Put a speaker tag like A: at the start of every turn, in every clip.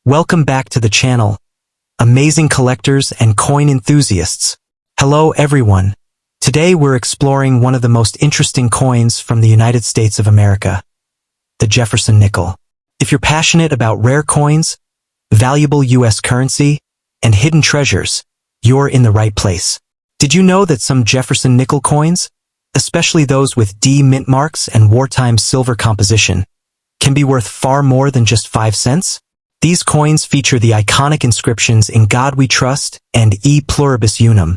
A: Welcome back to the channel, amazing collectors and coin enthusiasts. Hello everyone. Today we're exploring one of the most interesting coins from the United States of America, the Jefferson Nickel. If you're passionate about rare coins, valuable US currency, and hidden treasures, you're in the right place. Did you know that some Jefferson Nickel coins, especially those with D mint marks and wartime silver composition, can be worth far more than just 5 cents? These coins feature the iconic inscriptions "In God We Trust" and "E Pluribus Unum,"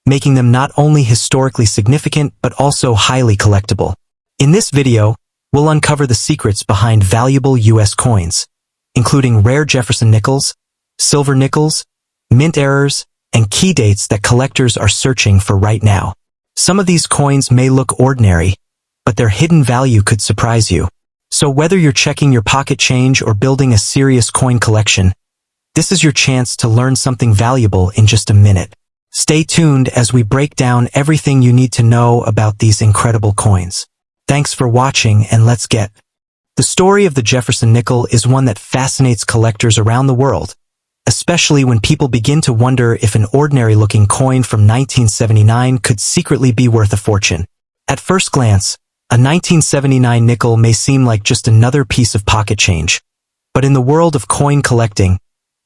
A: making them not only historically significant but also highly collectible. In this video, we'll uncover the secrets behind valuable US coins, including rare Jefferson nickels, silver nickels, mint errors, and key dates that collectors are searching for right now. Some of these coins may look ordinary, but their hidden value could surprise you. So whether you're checking your pocket change or building a serious coin collection, this is your chance to learn something valuable in just a minute. Stay tuned as we break down everything you need to know about these incredible coins. Thanks for watching, and let's get. The story of the Jefferson Nickel is one that fascinates collectors around the world, especially when people begin to wonder if an ordinary-looking coin from 1979 could secretly be worth a fortune. At first glance, a 1979 nickel may seem like just another piece of pocket change. But in the world of coin collecting,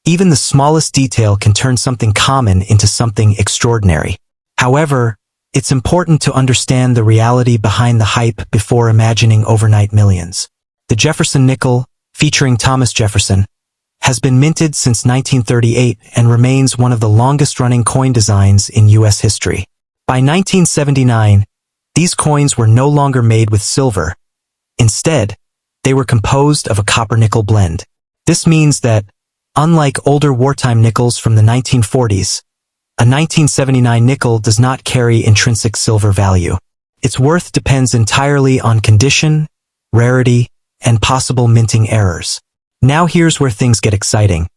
A: even the smallest detail can turn something common into something extraordinary. However, it's important to understand the reality behind the hype before imagining overnight millions. The Jefferson Nickel, featuring Thomas Jefferson, has been minted since 1938 and remains one of the longest-running coin designs in U.S. history. By 1979, these coins were no longer made with silver. Instead, they were composed of a copper-nickel blend. This means that, unlike older wartime nickels from the 1940s, a 1979 nickel does not carry intrinsic silver value. Its worth depends entirely on condition, rarity, and possible minting errors. Now here's where things get exciting.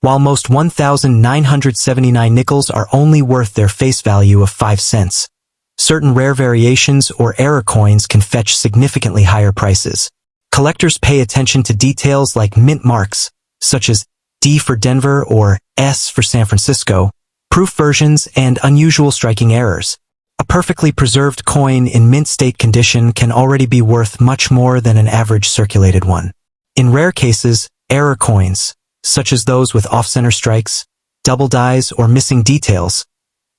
A: While most 1,979 nickels are only worth their face value of 5 cents, certain rare variations or error coins can fetch significantly higher prices. Collectors pay attention to details like mint marks, such as D for Denver or S for San Francisco, proof versions, and unusual striking errors. A perfectly preserved coin in mint state condition can already be worth much more than an average circulated one. In rare cases, error coins, such as those with off-center strikes, double dies, or missing details,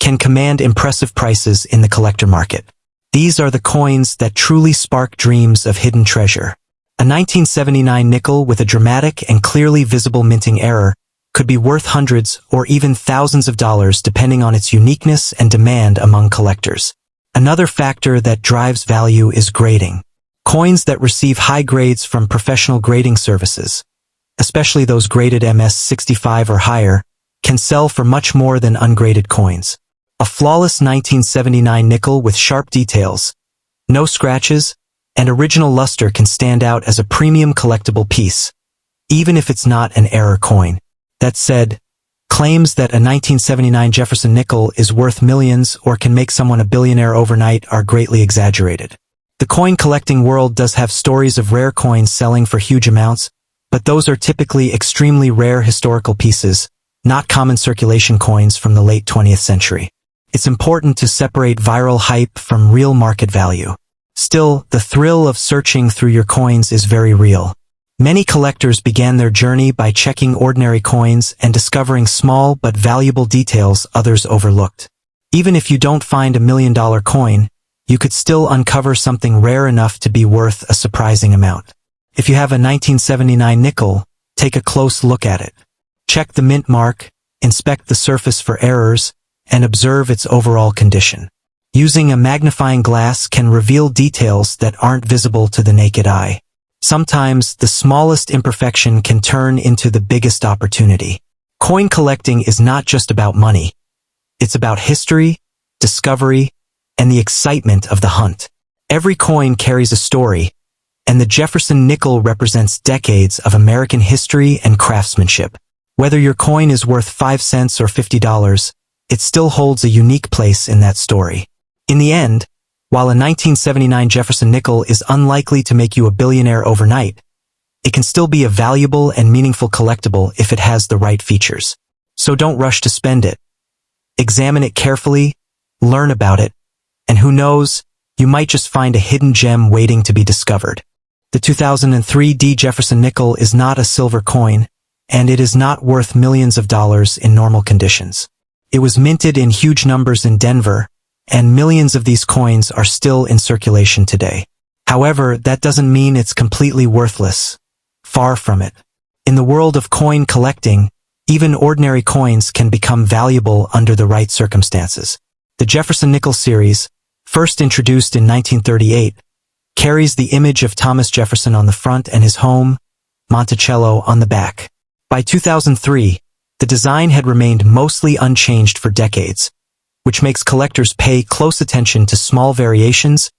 A: can command impressive prices in the collector market. These are the coins that truly spark dreams of hidden treasure. A 1979 nickel with a dramatic and clearly visible minting error could be worth hundreds or even thousands of dollars depending on its uniqueness and demand among collectors. Another factor that drives value is grading. Coins that receive high grades from professional grading services, especially those graded MS-65 or higher, can sell for much more than ungraded coins. A flawless 1979 nickel with sharp details, no scratches, and original luster can stand out as a premium collectible piece, even if it's not an error coin. That said, claims that a 1979 Jefferson Nickel is worth millions or can make someone a billionaire overnight are greatly exaggerated. The coin collecting world does have stories of rare coins selling for huge amounts, but those are typically extremely rare historical pieces, not common circulation coins from the late 20th century. It's important to separate viral hype from real market value. Still, the thrill of searching through your coins is very real. Many collectors began their journey by checking ordinary coins and discovering small but valuable details others overlooked. Even if you don't find $1 million coin, you could still uncover something rare enough to be worth a surprising amount. If you have a 1979 nickel, take a close look at it. Check the mint mark, inspect the surface for errors, and observe its overall condition. Using a magnifying glass can reveal details that aren't visible to the naked eye. Sometimes, the smallest imperfection can turn into the biggest opportunity. Coin collecting is not just about money. It's about history, discovery, and the excitement of the hunt. Every coin carries a story, and the Jefferson Nickel represents decades of American history and craftsmanship. Whether your coin is worth 5 cents or $50, it still holds a unique place in that story. In the end, while a 1979 Jefferson Nickel is unlikely to make you a billionaire overnight, it can still be a valuable and meaningful collectible if it has the right features. So don't rush to spend it. Examine it carefully, learn about it, and who knows, you might just find a hidden gem waiting to be discovered. The 2003 Jefferson Nickel is not a silver coin, and it is not worth millions of dollars in normal conditions. It was minted in huge numbers in Denver, and millions of these coins are still in circulation today. However, that doesn't mean it's completely worthless. Far from it. In the world of coin collecting, even ordinary coins can become valuable under the right circumstances. The Jefferson Nickel series, first introduced in 1938, carries the image of Thomas Jefferson on the front and his home, Monticello, on the back. By 2003, the design had remained mostly unchanged for decades, which makes collectors pay close attention to small variations,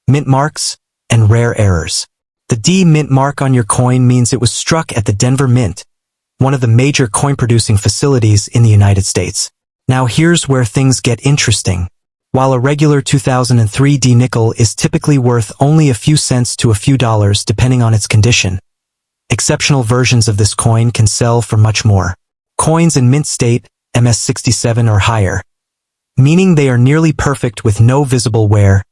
A: mint marks, and rare errors. The D mint mark on your coin means it was struck at the Denver Mint, one of the major coin-producing facilities in the United States. Now here's where things get interesting. While a regular 2003 D nickel is typically worth only a few cents to a few dollars depending on its condition, exceptional versions of this coin can sell for much more. Coins in mint state, MS67 or higher, meaning they are nearly perfect with no visible wear,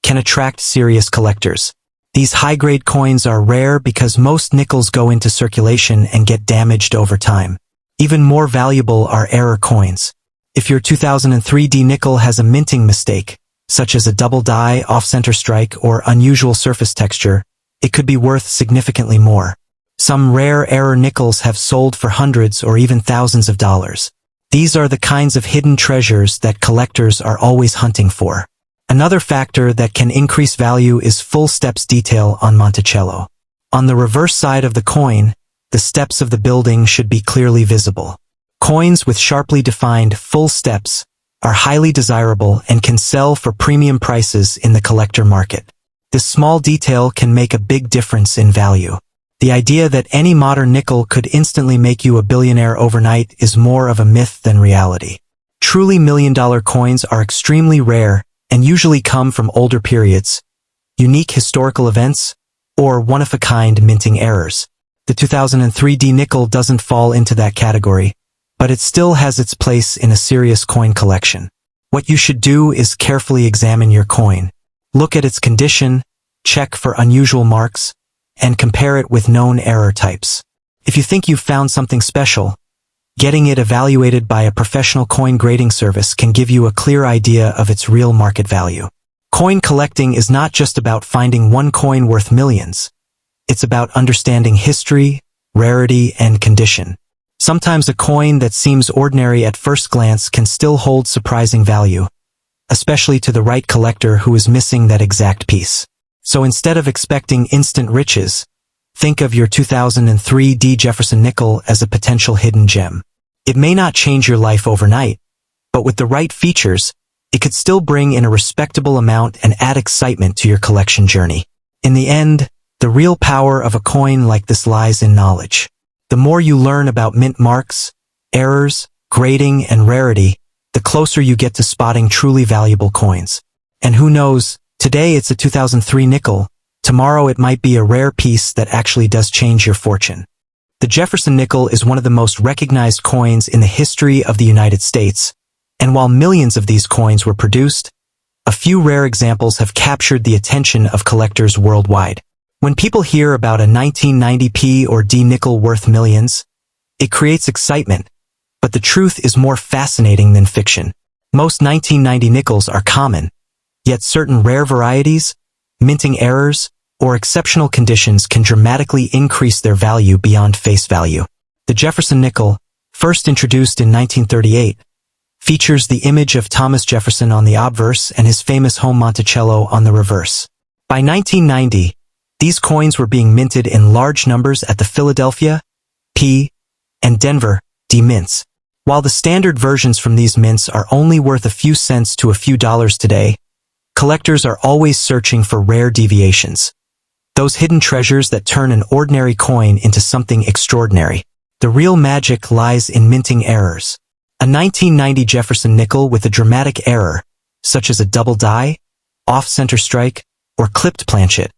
A: can attract serious collectors. These high-grade coins are rare because most nickels go into circulation and get damaged over time. Even more valuable are error coins. If your 2003 D nickel has a minting mistake, such as a double die, off-center strike, or unusual surface texture, it could be worth significantly more. Some rare error nickels have sold for hundreds or even thousands of dollars. These are the kinds of hidden treasures that collectors are always hunting for. Another factor that can increase value is full steps detail on Monticello. On the reverse side of the coin, the steps of the building should be clearly visible. Coins with sharply defined full steps are highly desirable and can sell for premium prices in the collector market. This small detail can make a big difference in value. The idea that any modern nickel could instantly make you a billionaire overnight is more of a myth than reality. Truly million-dollar coins are extremely rare and usually come from older periods, unique historical events, or one-of-a-kind minting errors. The 2003 D nickel doesn't fall into that category, but it still has its place in a serious coin collection. What you should do is carefully examine your coin. Look at its condition, check for unusual marks, and compare it with known error types. If you think you've found something special, getting it evaluated by a professional coin grading service can give you a clear idea of its real market value. Coin collecting is not just about finding one coin worth millions. It's about understanding history, rarity, and condition. Sometimes a coin that seems ordinary at first glance can still hold surprising value, especially to the right collector who is missing that exact piece. So instead of expecting instant riches, think of your 2003 D Jefferson Nickel as a potential hidden gem. It may not change your life overnight, but with the right features, it could still bring in a respectable amount and add excitement to your collection journey. In the end, the real power of a coin like this lies in knowledge. The more you learn about mint marks, errors, grading, and rarity, the closer you get to spotting truly valuable coins. And who knows, today it's a 2003 nickel, tomorrow it might be a rare piece that actually does change your fortune. The Jefferson Nickel is one of the most recognized coins in the history of the United States, and while millions of these coins were produced, a few rare examples have captured the attention of collectors worldwide. When people hear about a 1990p or D nickel worth millions, it creates excitement, but the truth is more fascinating than fiction. Most 1990 nickels are common, yet certain rare varieties, minting errors, or exceptional conditions can dramatically increase their value beyond face value. The Jefferson Nickel, first introduced in 1938, features the image of Thomas Jefferson on the obverse and his famous home Monticello on the reverse. By 1990, these coins were being minted in large numbers at the Philadelphia, P, and Denver, D mints. While the standard versions from these mints are only worth a few cents to a few dollars today, collectors are always searching for rare deviations. Those hidden treasures that turn an ordinary coin into something extraordinary. The real magic lies in minting errors. A 1990 Jefferson Nickel with a dramatic error, such as a double die, off-center strike, or clipped planchet,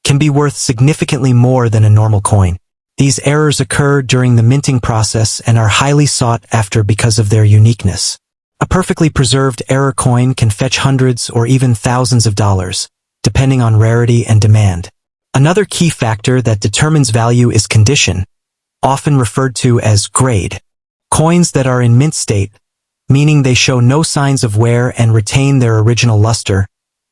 A: can be worth significantly more than a normal coin. These errors occur during the minting process and are highly sought after because of their uniqueness. A perfectly preserved error coin can fetch hundreds or even thousands of dollars, depending on rarity and demand. Another key factor that determines value is condition, often referred to as grade. Coins that are in mint state, meaning they show no signs of wear and retain their original luster,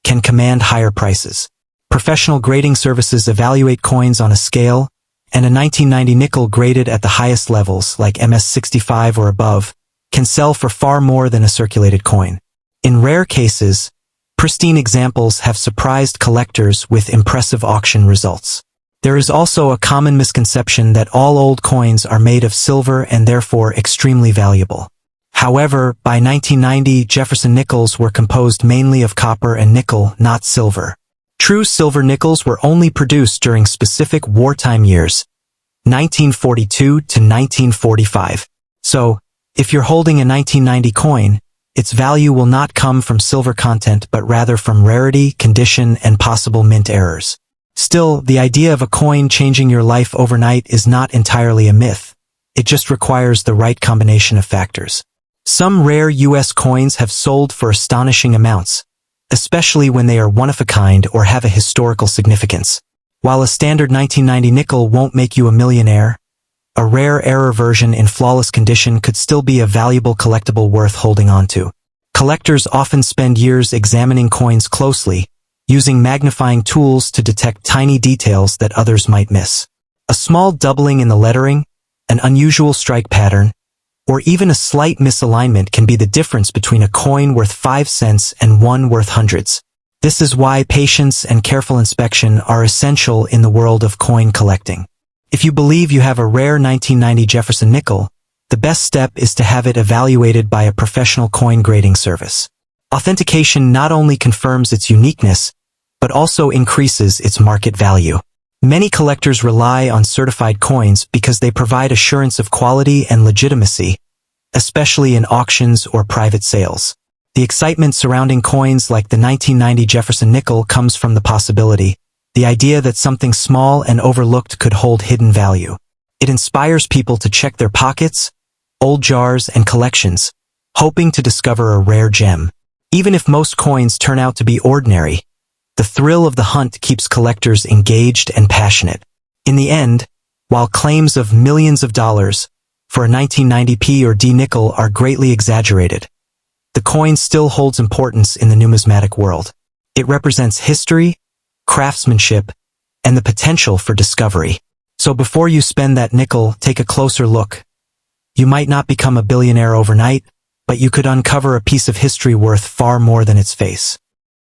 A: can command higher prices. Professional grading services evaluate coins on a scale, and a 1990 nickel graded at the highest levels, like MS65 or above, can sell for far more than a circulated coin. In rare cases, pristine examples have surprised collectors with impressive auction results. There is also a common misconception that all old coins are made of silver and therefore extremely valuable. However, by 1990, Jefferson nickels were composed mainly of copper and nickel, not silver. True silver nickels were only produced during specific wartime years, 1942 to 1945. So, if you're holding a 1990 coin, its value will not come from silver content but rather from rarity, condition, and possible mint errors. Still, the idea of a coin changing your life overnight is not entirely a myth. It just requires the right combination of factors. Some rare U.S. coins have sold for astonishing amounts, especially when they are one-of-a-kind or have a historical significance. While a standard 1990 nickel won't make you a millionaire, a rare error version in flawless condition could still be a valuable collectible worth holding onto. Collectors often spend years examining coins closely, using magnifying tools to detect tiny details that others might miss. A small doubling in the lettering, an unusual strike pattern, or even a slight misalignment can be the difference between a coin worth 5 cents and one worth hundreds. This is why patience and careful inspection are essential in the world of coin collecting. If you believe you have a rare 1990 Jefferson nickel, the best step is to have it evaluated by a professional coin grading service. Authentication not only confirms its uniqueness, but also increases its market value. Many collectors rely on certified coins because they provide assurance of quality and legitimacy, especially in auctions or private sales. The excitement surrounding coins like the 1990 Jefferson nickel comes from the possibility, the idea that something small and overlooked could hold hidden value. It inspires people to check their pockets, old jars, and collections, hoping to discover a rare gem. Even if most coins turn out to be ordinary, the thrill of the hunt keeps collectors engaged and passionate. In the end, while claims of millions of dollars for a 1990 P or D nickel are greatly exaggerated, the coin still holds importance in the numismatic world. It represents history, craftsmanship, and the potential for discovery. So before you spend that nickel, take a closer look. You might not become a billionaire overnight, but you could uncover a piece of history worth far more than its face.